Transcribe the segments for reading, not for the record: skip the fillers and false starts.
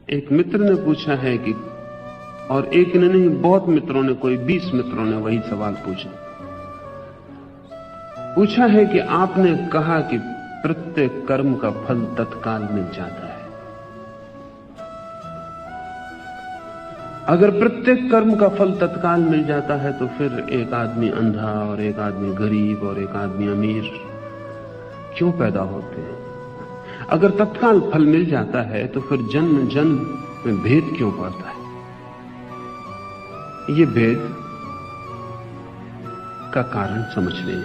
एक मित्र ने पूछा है कि, और एक ने नहीं, बहुत मित्रों ने, कोई 20 मित्रों ने वही सवाल पूछा है कि आपने कहा कि प्रत्येक कर्म का फल तत्काल मिल जाता है। अगर प्रत्येक कर्म का फल तत्काल मिल जाता है तो फिर एक आदमी अंधा और एक आदमी गरीब और एक आदमी अमीर क्यों पैदा होते हैं? अगर तत्काल फल मिल जाता है तो फिर जन्म जन्म में भेद क्यों पड़ता है? ये भेद का कारण समझ लें।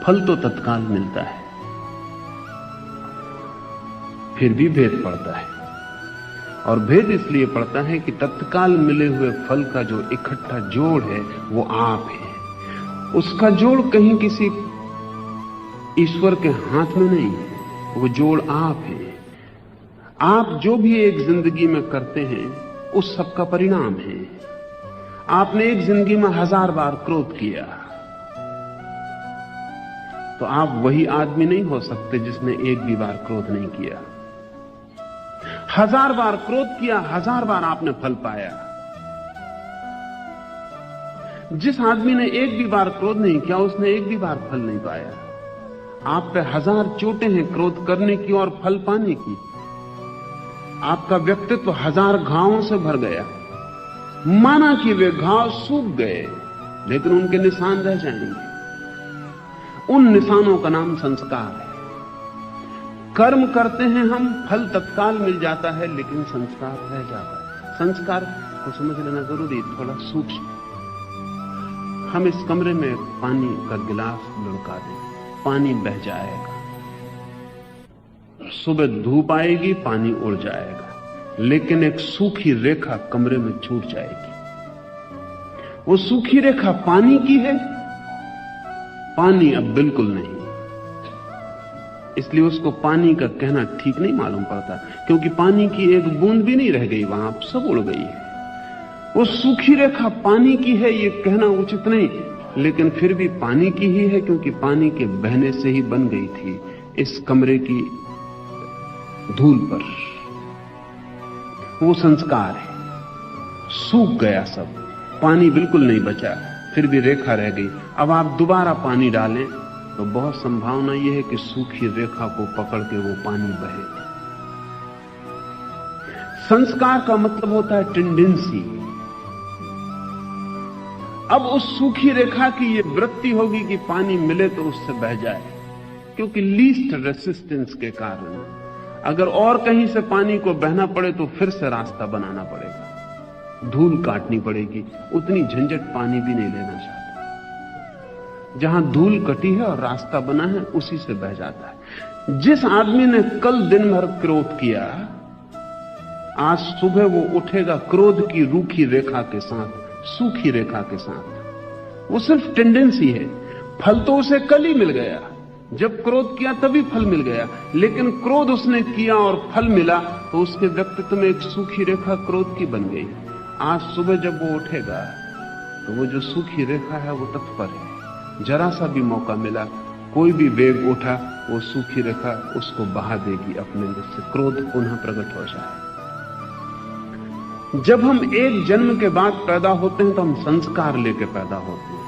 फल तो तत्काल मिलता है, फिर भी भेद पड़ता है। और भेद इसलिए पड़ता है कि तत्काल मिले हुए फल का जो इकट्ठा जोड़ है वो आप है। उसका जोड़ कहीं किसी ईश्वर के हाथ में नहीं है, वो जोड़ आप है। आप जो भी एक जिंदगी में करते हैं उस सब का परिणाम है। आपने एक जिंदगी में 1000 बार क्रोध किया तो आप वही आदमी नहीं हो सकते जिसने एक भी बार क्रोध नहीं किया। 1000 बार क्रोध किया, 1000 बार आपने फल पाया। जिस आदमी ने एक भी बार क्रोध नहीं किया उसने एक भी बार फल नहीं पाया। आप पे 1000 चोटें हैं क्रोध करने की और फल पाने की। आपका व्यक्तित्व 1000 घावों से भर गया। माना कि वे घाव सूख गए लेकिन उनके निशान रह जाएंगे। उन निशानों का नाम संस्कार है। कर्म करते हैं हम, फल तत्काल मिल जाता है लेकिन संस्कार रह जाता है। संस्कार को समझ लेना जरूरी, थोड़ा सूक्ष्म। हम इस कमरे में पानी का गिलास लुढ़का दें, पानी बह जाएगा। सुबह धूप आएगी, पानी उड़ जाएगा, लेकिन एक सूखी रेखा कमरे में छूट जाएगी। वो सूखी रेखा पानी की है, पानी अब बिल्कुल नहीं। इसलिए उसको पानी का कहना ठीक नहीं मालूम पड़ता, क्योंकि पानी की एक बूंद भी नहीं रह गई वहां, सब उड़ गई है। वो सूखी रेखा पानी की है ये कहना उचित नहीं, लेकिन फिर भी पानी की ही है, क्योंकि पानी के बहने से ही बन गई थी इस कमरे की धूल पर। वो संस्कार है। सूख गया सब, पानी बिल्कुल नहीं बचा, फिर भी रेखा रह गई। अब आप दोबारा पानी डालें तो बहुत संभावना यह है कि सूखी रेखा को पकड़ के वो पानी बहे। संस्कार का मतलब होता है टेंडेंसी। अब उस सूखी रेखा की ये वृत्ति होगी कि पानी मिले तो उससे बह जाए, क्योंकि लीस्ट रेसिस्टेंस के कारण अगर और कहीं से पानी को बहना पड़े तो फिर से रास्ता बनाना पड़ेगा, धूल काटनी पड़ेगी। उतनी झंझट पानी भी नहीं लेना चाहता। जहां धूल कटी है और रास्ता बना है उसी से बह जाता है। जिस आदमी ने कल दिन भर क्रोध किया, आज सुबह वो उठेगा क्रोध की रूखी रेखा के साथ, सूखी रेखा के साथ। वो सिर्फ टेंडेंसी है। फल तो उसे कल ही मिल गया, जब क्रोध किया तभी फल मिल गया, लेकिन क्रोध उसने किया और फल मिला तो उसके व्यक्तित्व में एक सूखी रेखा क्रोध की बन गई। आज सुबह जब वो उठेगा तो वो जो सूखी रेखा है वो तत्पर है। जरा सा भी मौका मिला, कोई भी वेग उठा, वो सूखी रेखा उसको बहा देगी अपने लिए से, क्रोध पुनः प्रकट हो जाए। जब हम एक जन्म के बाद पैदा होते हैं तो हम संस्कार लेके पैदा होते हैं।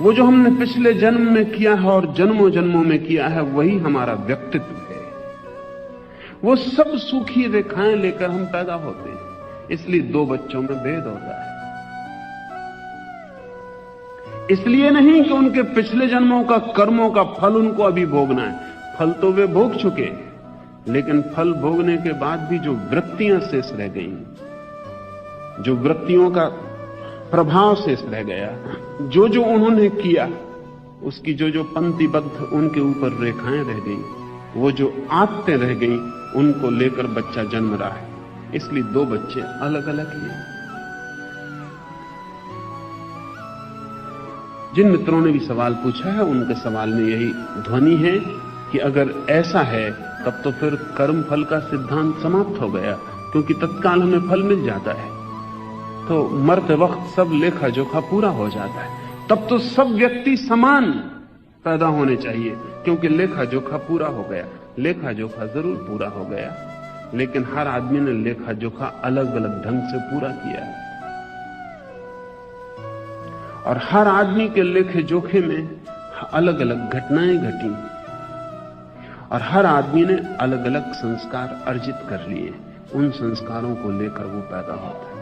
वो जो हमने पिछले जन्म में किया है और जन्मों जन्मों में किया है वही हमारा व्यक्तित्व है। वो सब सूखी रेखाएं लेकर हम पैदा होते हैं। इसलिए 2 बच्चों में भेद होता है। इसलिए नहीं कि उनके पिछले जन्मों का कर्मों का फल उनको अभी भोगना है। फल तो वे भोग चुके, लेकिन फल भोगने के बाद भी जो वृत्तियां शेष रह गई, जो वृत्तियों का प्रभाव शेष रह गया, जो जो उन्होंने किया उसकी जो जो पंक्तिबद्ध उनके ऊपर रेखाएं रह गई, वो जो आदतें रह गई, उनको लेकर बच्चा जन्म रहा है। इसलिए 2 बच्चे अलग अलग हैं। जिन मित्रों ने भी सवाल पूछा है उनके सवाल में यही ध्वनि है कि अगर ऐसा है तब तो फिर कर्म फल का सिद्धांत समाप्त हो गया, क्योंकि तत्काल हमें फल मिल जाता है तो मरते वक्त सब लेखा जोखा पूरा हो जाता है। तब तो सब व्यक्ति समान पैदा होने चाहिए, क्योंकि लेखा जोखा पूरा हो गया। लेखा जोखा जरूर पूरा हो गया, लेकिन हर आदमी ने लेखा जोखा अलग अलग ढंग से पूरा किया है, और हर आदमी के लेखे जोखे में अलग अलग घटनाएं घटी, और हर आदमी ने अलग अलग संस्कार अर्जित कर लिए। उन संस्कारों को लेकर वो पैदा होता है।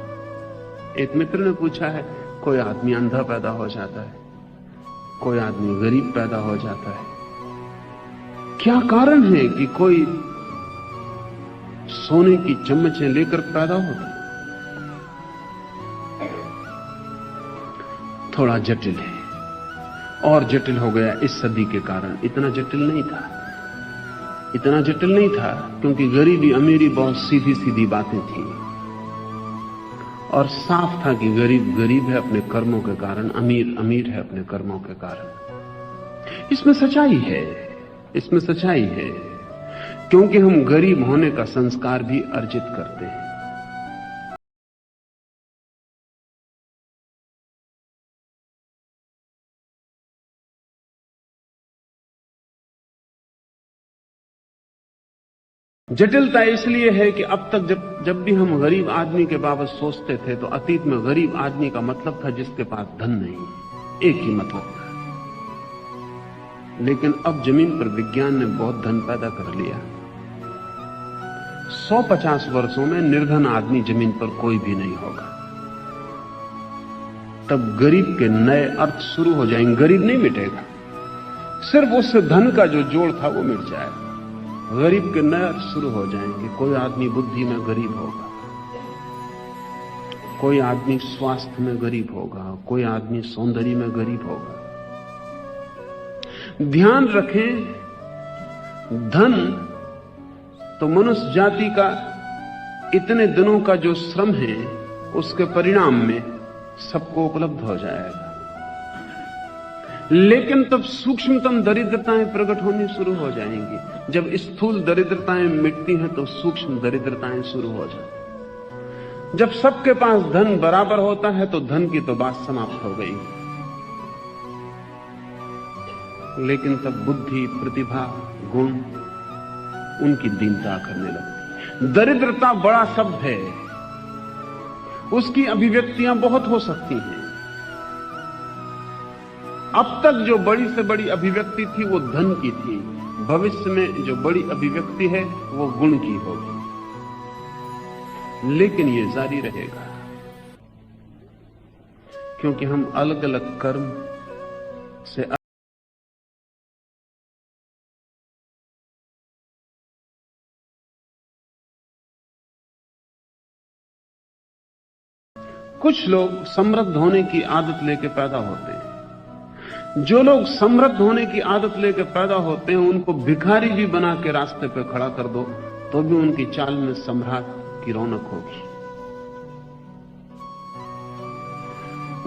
एक मित्र ने पूछा है, कोई आदमी अंधा पैदा हो जाता है, कोई आदमी गरीब पैदा हो जाता है, क्या कारण है कि कोई सोने की चम्मचें लेकर पैदा होता? थोड़ा जटिल है, और जटिल हो गया इस सदी के कारण। इतना जटिल नहीं था, इतना जटिल नहीं था, क्योंकि गरीबी अमीरी बहुत सीधी सीधी बातें थी, और साफ था कि गरीब गरीब है अपने कर्मों के कारण, अमीर अमीर है अपने कर्मों के कारण। इसमें सच्चाई है, इसमें सच्चाई है, क्योंकि हम गरीब होने का संस्कार भी अर्जित करते हैं। जटिलता इसलिए है कि अब तक जब भी हम गरीब आदमी के बाबत सोचते थे तो अतीत में गरीब आदमी का मतलब था जिसके पास धन नहीं, एक ही मतलब था। लेकिन अब जमीन पर विज्ञान ने बहुत धन पैदा कर लिया। 150 वर्षों में निर्धन आदमी जमीन पर कोई भी नहीं होगा। तब गरीब के नए अर्थ शुरू हो जाएंगे। गरीब नहीं मिटेगा, सिर्फ उससे धन का जो जोड़ था वो मिट जाएगा। गरीब के नए अर्थ शुरू हो जाएंगे। कोई आदमी बुद्धि में गरीब होगा, कोई आदमी स्वास्थ्य में गरीब होगा, कोई आदमी सौंदर्य में गरीब होगा। ध्यान रखें, धन तो मनुष्य जाति का इतने दिनों का जो श्रम है उसके परिणाम में सबको उपलब्ध हो जाएगा। लेकिन तब सूक्ष्मतम दरिद्रताएं प्रकट होनी शुरू हो जाएंगी। जब स्थूल दरिद्रताएं मिटती हैं तो सूक्ष्म दरिद्रताएं शुरू हो जाती। जब सबके पास धन बराबर होता है तो धन की तो बात समाप्त हो गई। लेकिन तब बुद्धि, प्रतिभा, गुण, उनकी दीनता करने लगती। दरिद्रता बड़ा शब्द है, उसकी अभिव्यक्तियां बहुत हो सकती हैं। अब तक जो बड़ी से बड़ी अभिव्यक्ति थी वो धन की थी, भविष्य में जो बड़ी अभिव्यक्ति है वो गुण की होगी। लेकिन ये जारी रहेगा, क्योंकि हम अलग अलग कर्म से कुछ लोग समृद्ध होने की आदत लेके पैदा होते हैं। जो लोग समृद्ध होने की आदत लेकर पैदा होते हैं उनको भिखारी भी बना के रास्ते पे खड़ा कर दो तो भी उनकी चाल में सम्राट की रौनक होगी।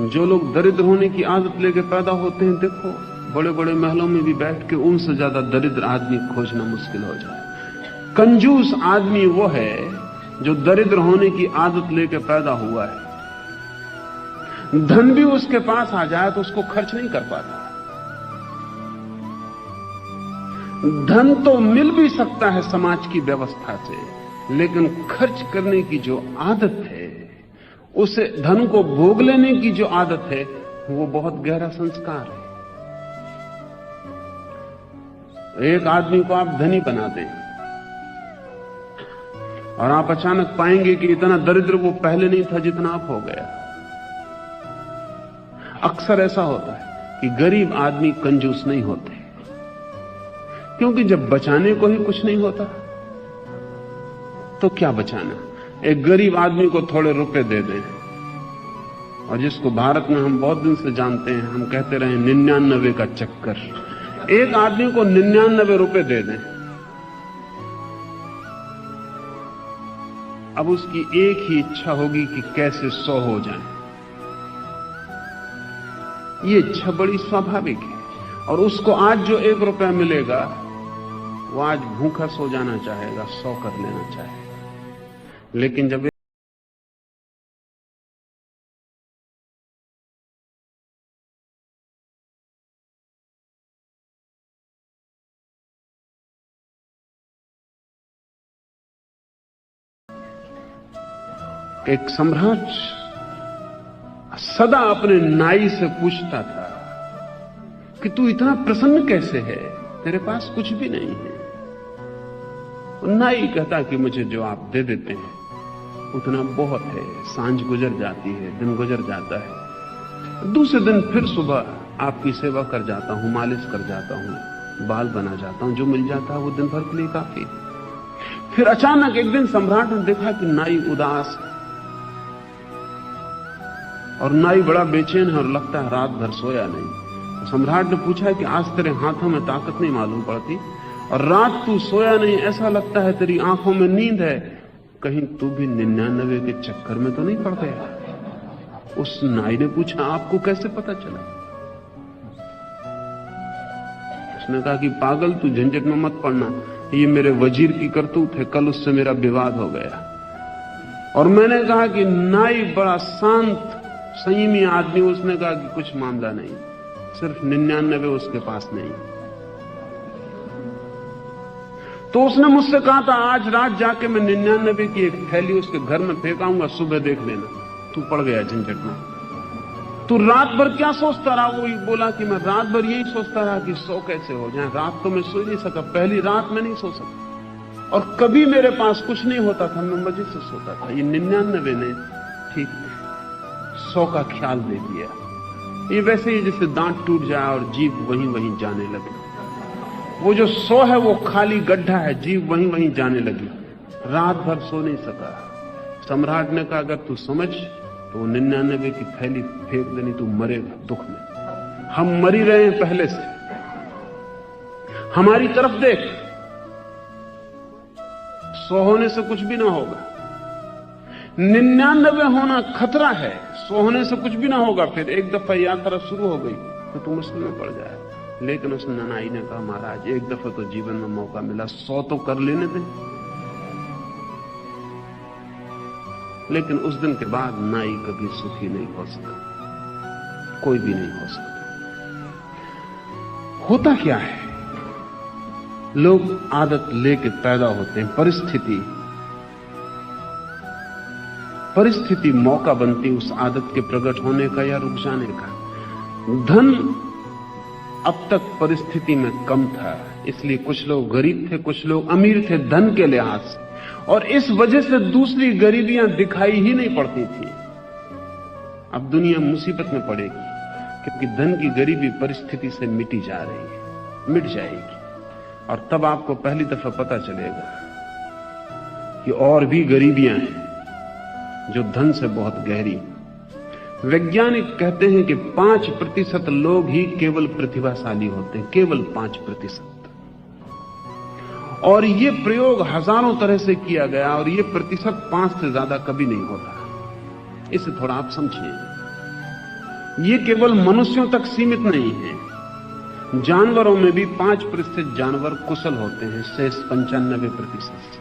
जो लोग दरिद्र होने की आदत लेकर पैदा होते हैं, देखो बड़े बड़े महलों में भी बैठ के उनसे ज्यादा दरिद्र आदमी खोजना मुश्किल हो जाए। कंजूस आदमी वो है जो दरिद्र होने की आदत लेकर पैदा हुआ है। धन भी उसके पास आ जाए तो उसको खर्च नहीं कर पाता। धन तो मिल भी सकता है समाज की व्यवस्था से, लेकिन खर्च करने की जो आदत है, उसे धन को भोग लेने की जो आदत है, वो बहुत गहरा संस्कार है। एक आदमी को आप धनी बना दें और आप अचानक पाएंगे कि इतना दरिद्र वो पहले नहीं था जितना आप हो गया। अक्सर ऐसा होता है कि गरीब आदमी कंजूस नहीं होते, क्योंकि जब बचाने को ही कुछ नहीं होता तो क्या बचाना। एक गरीब आदमी को थोड़े रुपए दे दें, और जिसको भारत में हम बहुत दिन से जानते हैं, हम कहते रहे 99 का चक्कर। एक आदमी को 99 रुपए दे दें, अब उसकी एक ही इच्छा होगी कि कैसे 100 हो जाए। ये इच्छा बड़ी स्वाभाविक है, और उसको आज जो 1 रुपया मिलेगा वो आज भूखा सो जाना चाहेगा, 100 कर लेना चाहेगा। लेकिन जब एक सम्राट सदा अपने नाई से पूछता था कि तू इतना प्रसन्न कैसे है, तेरे पास कुछ भी नहीं है। नाई कहता कि मुझे जो आप दे देते हैं उतना बहुत है, सांझ गुजर जाती है, दिन गुजर जाता है, दूसरे दिन फिर सुबह आपकी सेवा कर जाता हूं, मालिश कर जाता हूं, बाल बना जाता हूं, जो मिल जाता है वो दिन भर के लिए काफी। फिर अचानक एक दिन सम्राट ने देखा कि नाई उदास है और नाई बड़ा बेचैन है और लगता है रात भर सोया नहीं। सम्राट ने पूछा कि आज तेरे हाथों में ताकत नहीं मालूम पड़ती और रात तू सोया नहीं, ऐसा लगता है तेरी आंखों में नींद है, कहीं तू भी 99 के चक्कर में तो नहीं पड़ गया? उस नाई ने पूछा आपको कैसे पता चला? उसने कहा कि पागल, तू झंझट में मत पड़ना, ये मेरे वजीर की करतूत है, कल उससे मेरा विवाद हो गया। और मैंने कहा कि नाई बड़ा शांत संयमी आदमी, उसने कहा कि कुछ मामला नहीं, सिर्फ 99 उसके पास नहीं। तो उसने मुझसे कहा था आज रात जाके मैं 99 की एक थैली उसके घर में फेंकाऊंगा, सुबह देख लेना। तू पड़ गया झंझट में। तू रात भर क्या सोचता रहा? वो बोला कि मैं रात भर यही सोचता रहा कि सो कैसे हो जाए। रात तो मैं सो नहीं सका, पहली रात में नहीं सो सका, और कभी मेरे पास कुछ नहीं होता था, मैं मजे से सोता था। ये 99 ने ठीक 100 का ख्याल दे दिया। ये वैसे ही जैसे दांत टूट जाए और जीभ वहीं वहीं जाने लगे। वो जो 100 है वो खाली गड्ढा है, जीव वहीं वहीं जाने लगी। रात भर सो नहीं सका। सम्राट ने कहा अगर तू समझ तो 99 की थैली फेंक देनी, तू मरेगा दुख में। हम मर ही रहे हैं पहले से, हमारी तरफ देख। 100 होने से कुछ भी ना होगा, 99 होना खतरा है, 100 होने से कुछ भी ना होगा। फिर एक दफा यात्रा शुरू हो गई तो तू मुश्किल में पड़ जाए। लेकिन उस नाई ने कहा महाराज एक दफा तो जीवन में मौका मिला, 100 तो कर लेने दें। लेकिन उस दिन के बाद नाई कभी सुखी नहीं हो सका, कोई भी नहीं हो सकता। होता क्या है, लोग आदत लेके पैदा होते हैं, परिस्थिति मौका बनती उस आदत के प्रकट होने का या रुक जाने का। धन अब तक परिस्थिति में कम था, इसलिए कुछ लोग गरीब थे, कुछ लोग अमीर थे धन के लिहाज से, और इस वजह से दूसरी गरीबियां दिखाई ही नहीं पड़ती थी। अब दुनिया मुसीबत में पड़ेगी क्योंकि धन की गरीबी परिस्थिति से मिटी जा रही है, मिट जाएगी, और तब आपको पहली दफा पता चलेगा कि और भी गरीबियां हैं जो धन से बहुत गहरी। वैज्ञानिक कहते हैं कि 5% लोग ही केवल प्रतिभाशाली होते हैं, केवल 5%। और ये प्रयोग हजारों तरह से किया गया और ये प्रतिशत 5 से ज्यादा कभी नहीं होता। इसे थोड़ा आप समझिए। ये केवल मनुष्यों तक सीमित नहीं है, जानवरों में भी 5% जानवर कुशल होते हैं, शेष 95%।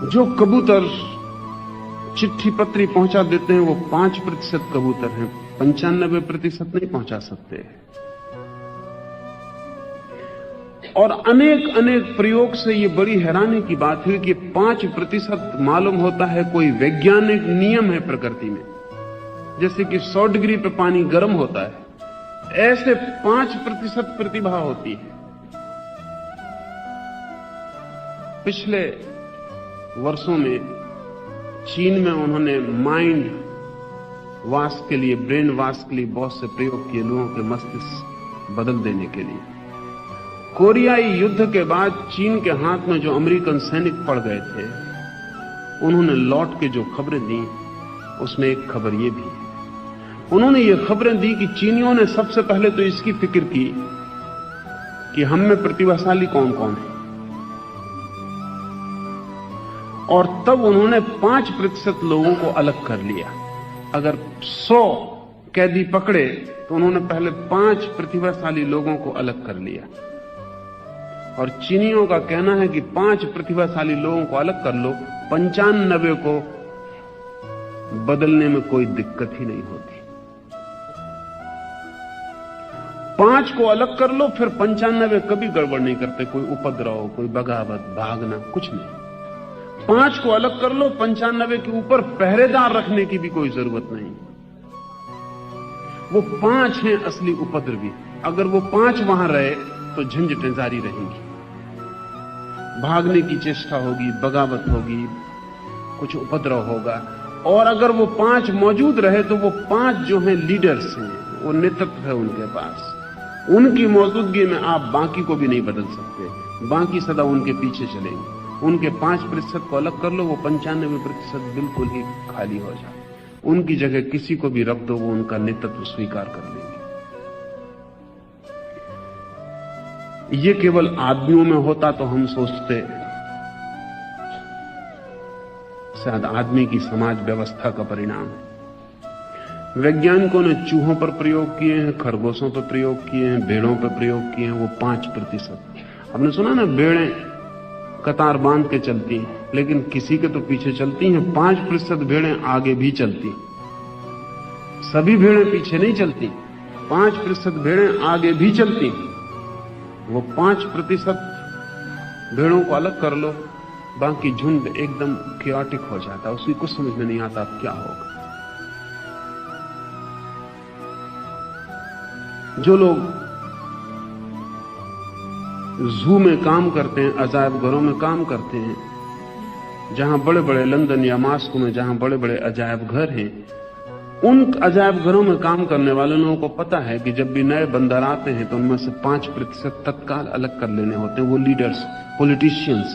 जो कबूतर चिट्ठी पत्री पहुंचा देते हैं वो 5% कबूतर हैं, 95% नहीं पहुंचा सकते। और अनेक अनेक प्रयोग से ये बड़ी हैरानी की बात है कि 5% मालूम होता है कोई वैज्ञानिक नियम है प्रकृति में। जैसे कि 100 डिग्री पे पानी गर्म होता है, ऐसे 5% प्रतिभा होती है। पिछले वर्षों में चीन में उन्होंने माइंड वॉश के लिए, ब्रेन वॉश के लिए बहुत से प्रयोग किए लोगों के मस्तिष्क बदल देने के लिए। कोरियाई युद्ध के बाद चीन के हाथ में जो अमेरिकन सैनिक पड़ गए थे, उन्होंने लौट के जो खबरें दी उसमें एक खबर ये भी है। उन्होंने ये खबरें दी कि चीनियों ने सबसे पहले तो इसकी फिक्र की कि हम में प्रतिभाशाली कौन कौन है, और तब उन्होंने 5% लोगों को अलग कर लिया। अगर 100 कैदी पकड़े तो उन्होंने पहले 5 प्रतिभाशाली लोगों को अलग कर लिया। और चीनियों का कहना है कि 5 प्रतिभाशाली लोगों को अलग कर लो, 95 को बदलने में कोई दिक्कत ही नहीं होती। 5 को अलग कर लो, फिर 95 कभी गड़बड़ नहीं करते। कोई उपद्रव, कोई बगावत, भागना, कुछ नहीं। 5 को अलग कर लो, 95 के ऊपर पहरेदार रखने की भी कोई जरूरत नहीं। वो 5 हैं असली उपद्रवी। अगर वो 5 वहां रहे तो झंझटें जारी रहेंगी, भागने की चेष्टा होगी, बगावत होगी, कुछ उपद्रव होगा। और अगर वो 5 मौजूद रहे तो वो 5 जो हैं लीडर्स हैं, वो नेतृत्व है उनके पास। उनकी मौजूदगी में आप बाकी को भी नहीं बदल सकते, बाकी सदा उनके पीछे चलेंगे। उनके 5% को अलग कर लो, वो 95% बिल्कुल ही खाली हो जाए। उनकी जगह किसी को भी रख दो, वो उनका नेतृत्व स्वीकार कर लेंगे। ये केवल आदमियों में होता तो हम सोचते शायद आदमी की समाज व्यवस्था का परिणाम है। वैज्ञानिकों ने चूहों पर प्रयोग किए हैं, खरगोशों पर प्रयोग किए हैं, भेड़ों पर प्रयोग किए हैं, वो 5%। आपने सुना ना, भेड़ें कतार बांध के चलती हैं, लेकिन किसी के तो पीछे चलती हैं। 5% भेड़ें आगे भी चलती, सभी भेड़ें पीछे नहीं चलती। 5% भेड़ें आगे भी चलती। वो 5% भेड़ों को अलग कर लो, बाकी झुंड एकदम क्योटिक हो जाता है, उसकी कुछ समझ में नहीं आता अब क्या होगा। जो लोग जू में काम करते हैं, अजायब घरों में काम करते हैं, जहां बड़े बड़े लंदन या मास्को में जहां बड़े बड़े अजायब घर हैं, उन अजायब घरों में काम करने वाले लोगों को पता है कि जब भी नए बंदर आते हैं तो उनमें से 5% तत्काल अलग कर लेने होते हैं। वो लीडर्स, पॉलिटिशियंस,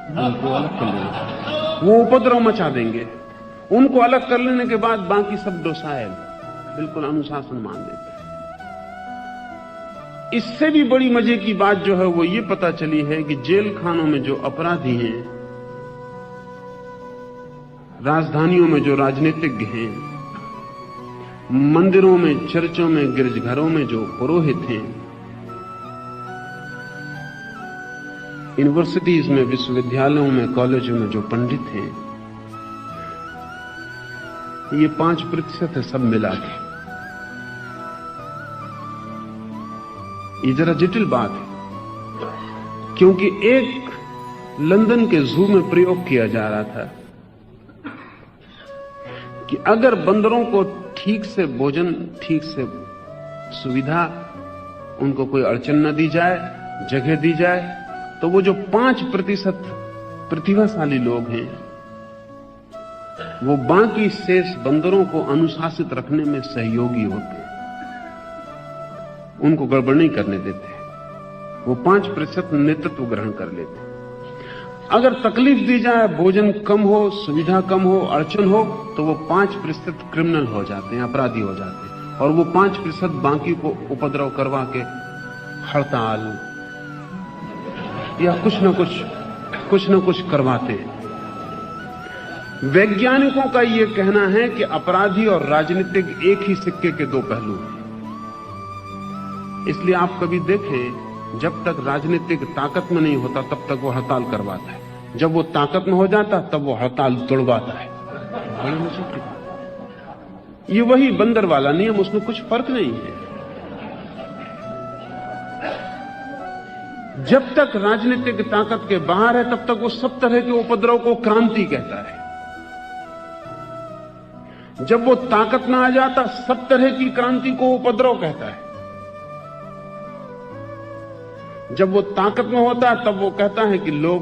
उनको अलग कर लेने, वो उपद्रव मचा देंगे। उनको अलग कर लेने के बाद बाकी सब डोसाइल, बिल्कुल अनुशासन मान लेते हैं। इससे भी बड़ी मजे की बात जो है वो ये पता चली है कि जेल खानों में जो अपराधी हैं, राजधानियों में जो राजनीतिज्ञ हैं, मंदिरों में, चर्चों में, गिरजाघरों में जो पुरोहित हैं, यूनिवर्सिटीज में, विश्वविद्यालयों में, कॉलेजों में जो पंडित हैं, ये 5% है सब मिला के। ये जरा जटिल बात है, क्योंकि एक लंदन के जू में प्रयोग किया जा रहा था कि अगर बंदरों को ठीक से भोजन, ठीक से सुविधा, उनको कोई अड़चन न दी जाए, जगह दी जाए, तो वो जो 5% प्रतिभाशाली लोग हैं, वो बाकी शेष बंदरों को अनुशासित रखने में सहयोगी होते हैं, उनको गड़बड़ नहीं करने देते। वो 5% नेतृत्व ग्रहण कर लेते। अगर तकलीफ दी जाए, भोजन कम हो, सुविधा कम हो, अड़चन हो, तो वो 5% क्रिमिनल हो जाते हैं, अपराधी हो जाते हैं। और वो 5% बाकी को उपद्रव करवा के हड़ताल या कुछ न कुछ करवाते हैं। वैज्ञानिकों का यह कहना है कि अपराधी और राजनीतिक एक ही सिक्के के 2 पहलू हैं। इसलिए आप कभी देखें, जब तक राजनीतिक ताकत में नहीं होता तब तक वो हड़ताल करवाता है, जब वो ताकत में हो जाता तब वो हड़ताल तोड़वाता है। बड़ी मुश्किल की बात। ये वही बंदर वाला नियम, उसमें कुछ फर्क नहीं है। जब तक राजनीतिक ताकत के बाहर है तब तक वो सब तरह के उपद्रव को क्रांति कहता है। जब वो ताकत में आ जाता, सब तरह की क्रांति को उपद्रव कहता है। जब वो ताकत में होता है तब वो कहता है कि लोग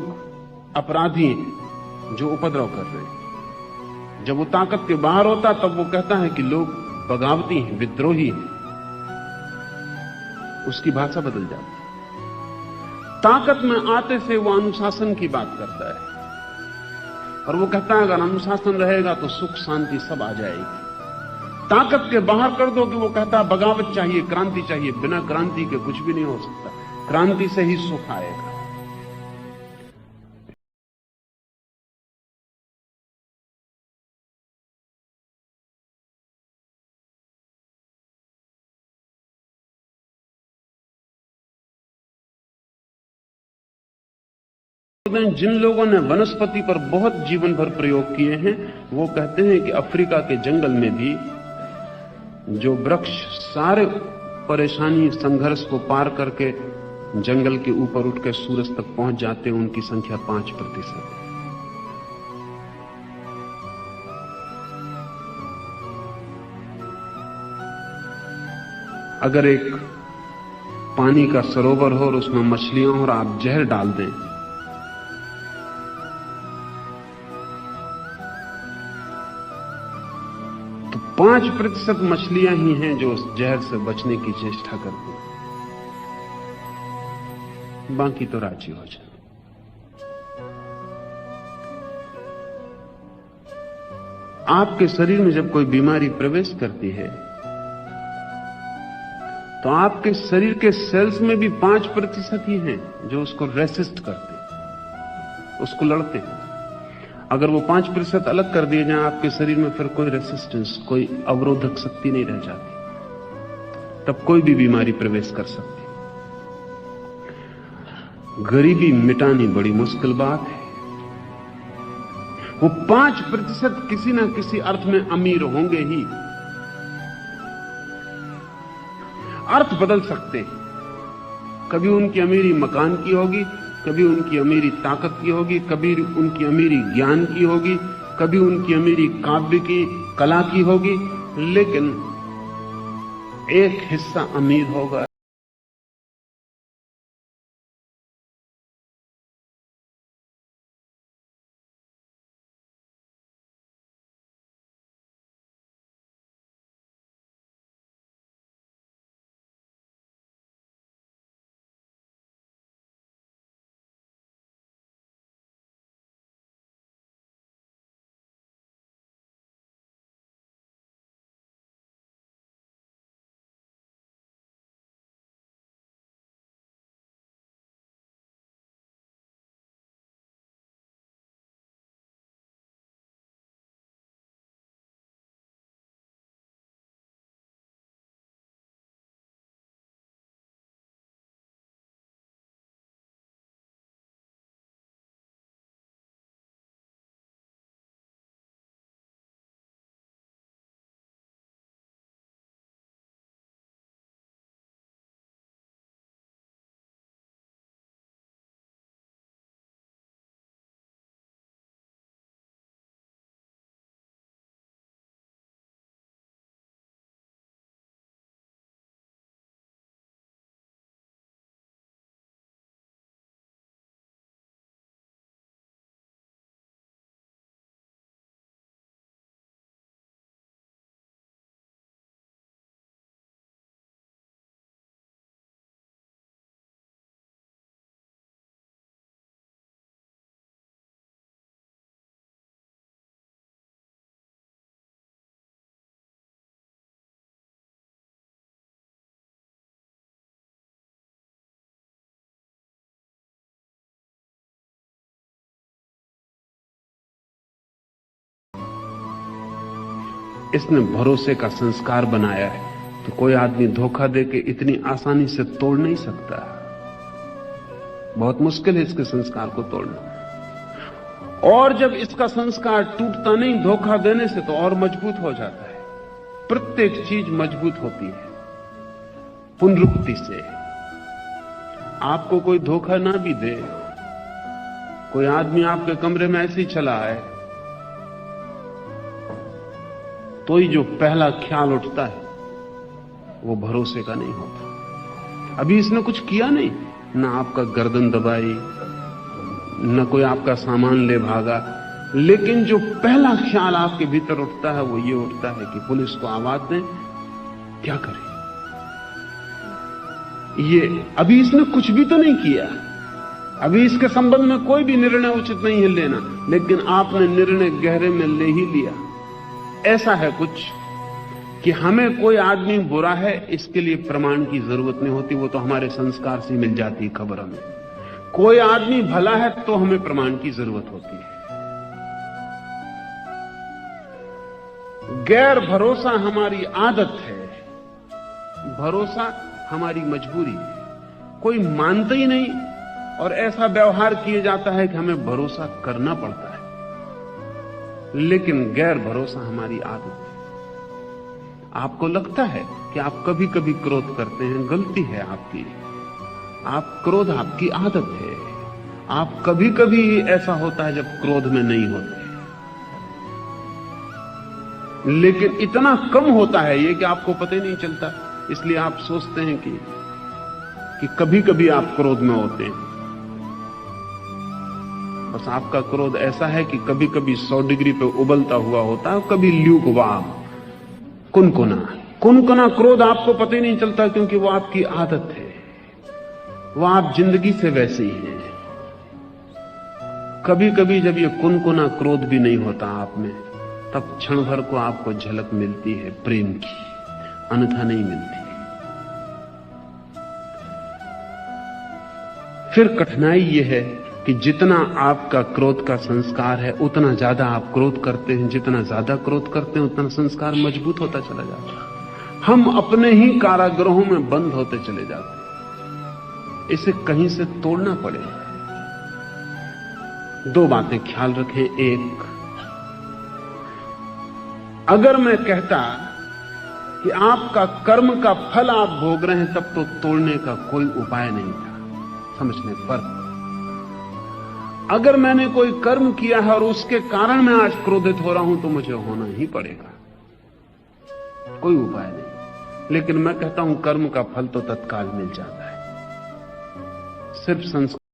अपराधी हैं जो उपद्रव कर रहे हैं। जब वो ताकत के बाहर होता है तब वो कहता है कि लोग बगावती हैं, विद्रोही हैं। उसकी भाषा बदल जाती है। ताकत में आते से वो अनुशासन की बात करता है और वो कहता है अगर अनुशासन रहेगा तो सुख शांति सब आ जाएगी। ताकत के बाहर कर दो कि वो कहता है बगावत चाहिए, क्रांति चाहिए। बिना क्रांति के कुछ भी नहीं हो सकता, क्रांति से ही सुख आएगा। जिन लोगों ने वनस्पति पर बहुत जीवन भर प्रयोग किए हैं, वो कहते हैं कि अफ्रीका के जंगल में भी जो वृक्ष सारे परेशानी संघर्ष को पार करके जंगल के ऊपर उठ के सूरज तक पहुंच जाते हैं, उनकी संख्या 5%। अगर एक पानी का सरोवर हो और उसमें मछलियां हो और आप जहर डाल दें, तो 5% मछलियां ही हैं जो उस जहर से बचने की चेष्टा करती हैं, बाकी तो राजी हो जाए। आपके शरीर में जब कोई बीमारी प्रवेश करती है तो आपके शरीर के सेल्स में भी 5% ही हैं जो उसको रेसिस्ट करते हैं, उसको लड़ते हैं। अगर वो 5% अलग कर दिए जाए आपके शरीर में, फिर कोई रेसिस्टेंस, कोई अवरोधक शक्ति नहीं रह जाती, तब कोई भी बीमारी प्रवेश कर सकती। गरीबी मिटानी बड़ी मुश्किल बात है। वो 5% किसी ना किसी अर्थ में अमीर होंगे ही। अर्थ बदल सकते हैं। कभी उनकी अमीरी मकान की होगी, कभी उनकी अमीरी ताकत की होगी, कभी उनकी अमीरी ज्ञान की होगी, कभी उनकी अमीरी काव्य की, कला की होगी, लेकिन एक हिस्सा अमीर होगा। इसने भरोसे का संस्कार बनाया है, तो कोई आदमी धोखा देके इतनी आसानी से तोड़ नहीं सकता। बहुत मुश्किल है इसके संस्कार को तोड़ना। और जब इसका संस्कार टूटता नहीं धोखा देने से, तो और मजबूत हो जाता है। प्रत्येक चीज मजबूत होती है पुनरुक्ति से। आपको कोई धोखा ना भी दे, कोई आदमी आपके कमरे में ऐसे ही चला आए, तो ही जो पहला ख्याल उठता है वो भरोसे का नहीं होता। अभी इसने कुछ किया नहीं, ना आपका गर्दन दबाई, न कोई आपका सामान ले भागा, लेकिन जो पहला ख्याल आपके भीतर उठता है वो ये उठता है कि पुलिस को आवाज दें, क्या करें। ये अभी इसने कुछ भी तो नहीं किया, अभी इसके संबंध में कोई भी निर्णय उचित नहीं है लेना, लेकिन आपने निर्णय गहरे में ले ही लिया। ऐसा है कुछ कि हमें कोई आदमी बुरा है इसके लिए प्रमाण की जरूरत नहीं होती, वो तो हमारे संस्कार से मिल जाती खबर हमें। कोई आदमी भला है तो हमें प्रमाण की जरूरत होती है। गैर भरोसा हमारी आदत है, भरोसा हमारी मजबूरी है। कोई मानता ही नहीं और ऐसा व्यवहार किया जाता है कि हमें भरोसा करना पड़ता है, लेकिन गैर भरोसा हमारी आदत है। आपको लगता है कि आप कभी कभी क्रोध करते हैं, गलती है आपकी। आप क्रोध आपकी आदत है। आप कभी कभी ऐसा होता है जब क्रोध में नहीं होते, लेकिन इतना कम होता है ये कि आपको पता ही नहीं चलता। इसलिए आप सोचते हैं कि कभी कभी आप क्रोध में होते हैं। बस आपका क्रोध ऐसा है कि कभी कभी 100 डिग्री पे उबलता हुआ होता है, कभी ल्यूकवार्म, कुनकुना क्रोध आपको पता ही नहीं चलता, क्योंकि वो आपकी आदत है। वो आप जिंदगी से वैसे ही हैं। कभी कभी जब ये कुनकुना क्रोध भी नहीं होता आप में, तब क्षण भर को आपको झलक मिलती है प्रेम की, अन्यथा नहीं मिलती। फिर कठिनाई यह है कि जितना आपका क्रोध का संस्कार है, उतना ज्यादा आप क्रोध करते हैं। जितना ज्यादा क्रोध करते हैं, उतना संस्कार मजबूत होता चला जाता है। हम अपने ही कारागृहों में बंद होते चले जाते हैं। इसे कहीं से तोड़ना पड़े। 2 बातें ख्याल रखें। एक, अगर मैं कहता कि आपका कर्म का फल आप भोग रहे हैं, तब तो तोड़ने का कोई उपाय नहीं था। समझने पर अगर मैंने कोई कर्म किया है और उसके कारण मैं आज क्रोधित हो रहा हूं, तो मुझे होना ही पड़ेगा, कोई उपाय नहीं। लेकिन मैं कहता हूं कर्म का फल तो तत्काल मिल जाता है, सिर्फ संस्कार